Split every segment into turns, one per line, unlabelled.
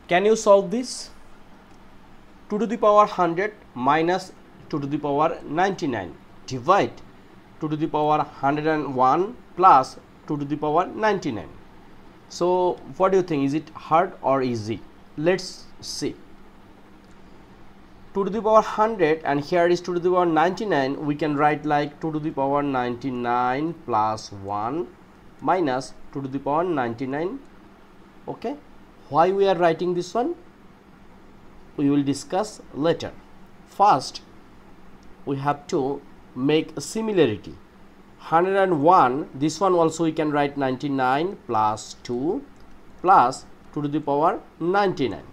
Can you solve this? 2 to the power 100 minus 2 to the power 99. Divide 2 to the power 101 plus 2 to the power 99. So what do you think? Is it hard or easy? Let's see. 2 to the power 100 and here is 2 to the power 99. We can write like 2 to the power 99 plus 1 minus 2 to the power 99. Okay, why we are writing this one we will discuss later. First we have to make a similarity. 101, this one also we can write 99 plus 2 plus 2 to the power 99.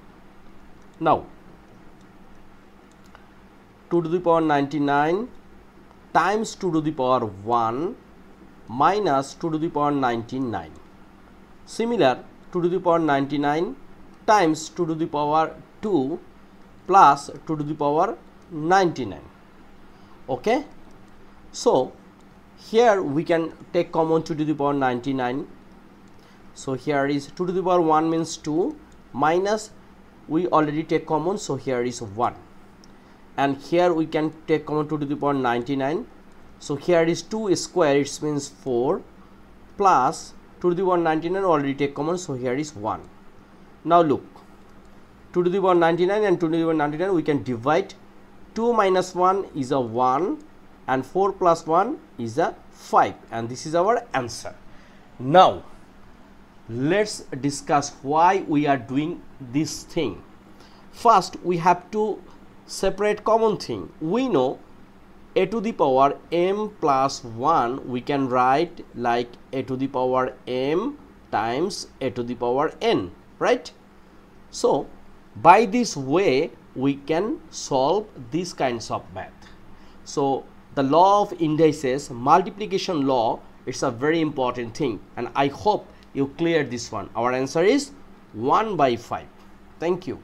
Now 2 to the power 99 times 2 to the power 1 minus 2 to the power 99. Similar, 2 to the power 99 times 2 to the power 2 plus 2 to the power 99. Okay, so here we can take common 2 to the power 99. So here is 2 to the power 1 means 2 minus we already take common, so here is 1. And here we can take common 2 to the power 99. So here is 2 square, it means 4 plus 2 to the power 99 already take common, so here is 1. Now look, 2 to the power 99 and 2 to the power 99 we can divide. 2 minus 1 is a 1 and 4 plus 1 is a 5, and this is our answer. Now let's discuss why we are doing this thing. First we have to separate common thing. We know a to the power m plus 1 we can write like a to the power m times a to the power n, right? So by this way we can solve these kinds of math. So the law of indices, multiplication law, it's a very important thing, and I hope you clear this one. Our answer is 1/5. Thank you.